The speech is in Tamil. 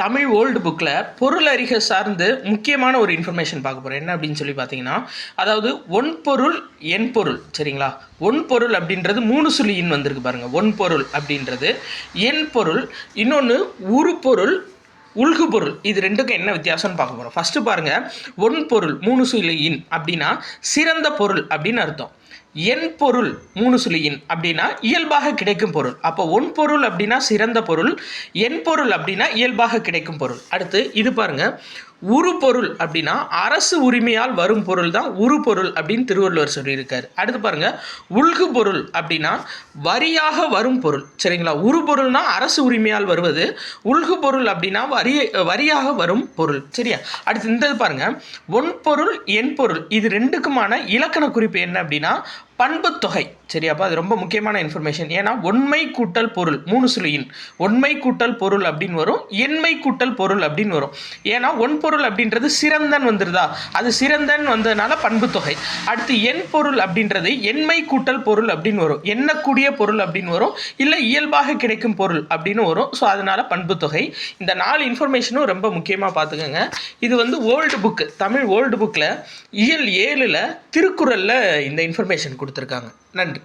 தமிழ் ஓல்டு புக்கில் பொருள் அறிக சார்ந்து முக்கியமான ஒரு இன்ஃபர்மேஷன் பார்க்க போகிறோம். என்ன அப்படின்னு சொல்லி பார்த்தீங்கன்னா, அதாவது ஒன்பொருள் எண்பொருள். சரிங்களா? ஒன்பொருள் அப்படின்றது 3 சுழி இன் வந்திருக்கு பாருங்கள். ஒன்பொருள் அப்படின்றது எண்பொருள், இன்னொன்று உருப்பொருள், உள்கு பொருள். இது ரெண்டுக்கும் என்ன வித்தியாசம்னு பார்க்க போகிறோம். ஃபஸ்ட்டு பாருங்கள், ஒன்பொருள் 3 சுழி இன் அப்படின்னா சிறந்த பொருள் அப்படின்னு அர்த்தம். என் பொருள் 3 சுழி இன் அப்படின்னா இயல்பாக கிடைக்கும் பொருள். அப்போ ஒன்பொருள் அப்படின்னா சிறந்த பொருள், என் பொருள் அப்படின்னா இயல்பாக கிடைக்கும் பொருள். அடுத்து இது பாருங்க, உருப்பொருள் அப்படின்னா அரசு உரிமையால் வரும் பொருள் தான் உருப்பொருள் அப்படின்னு திருவள்ளுவர் சொல்லியிருக்காரு. அடுத்து பாருங்க, உள்கு பொருள் அப்படின்னா வரியாக வரும் பொருள். சரிங்களா? உருப்பொருள்னா அரசு உரிமையால் வருவது, உள்கு பொருள் அப்படின்னா வரியாக வரும் பொருள். சரியா? அடுத்து இந்த பாருங்க, ஒன்பொருள் எண்பொருள் இது ரெண்டுக்குமான இலக்கண குறிப்பு என்ன அப்படின்னா பண்புத்தொகை. சரியாப்பா? அது ரொம்ப முக்கியமான இன்ஃபர்மேஷன். ஏன்னா ஒன்மை கூட்டல் பொருள் 3 சுழியின் ஒன்மை கூட்டல் பொருள் அப்படின்னு வரும், எண்மை கூட்டல் பொருள் அப்படின்னு வரும். ஏன்னா ஒன்பொருள் அப்படின்றது சிறந்தன் வந்துருதா, அது சிறந்தன் வந்ததுனால பண்புத்தொகை. அடுத்து எண் பொருள் அப்படின்றது எண்மை கூட்டல் பொருள் அப்படின்னு வரும், எண்ணக்கூடிய பொருள் அப்படின்னு வரும், இல்லை இயல்பாக கிடைக்கும் பொருள் அப்படின்னு வரும். ஸோ அதனால பண்புத்தொகை. இந்த 4 இன்ஃபர்மேஷனும் ரொம்ப முக்கியமாக பார்த்துக்கோங்க. இது வந்து ஓல்டு புக்கு, தமிழ் ஓல்டு புக்கில் இயல் 7ல் திருக்குறளில் இந்த இன்ஃபர்மேஷன் கொடுத்துருக்காங்க. நன்றி.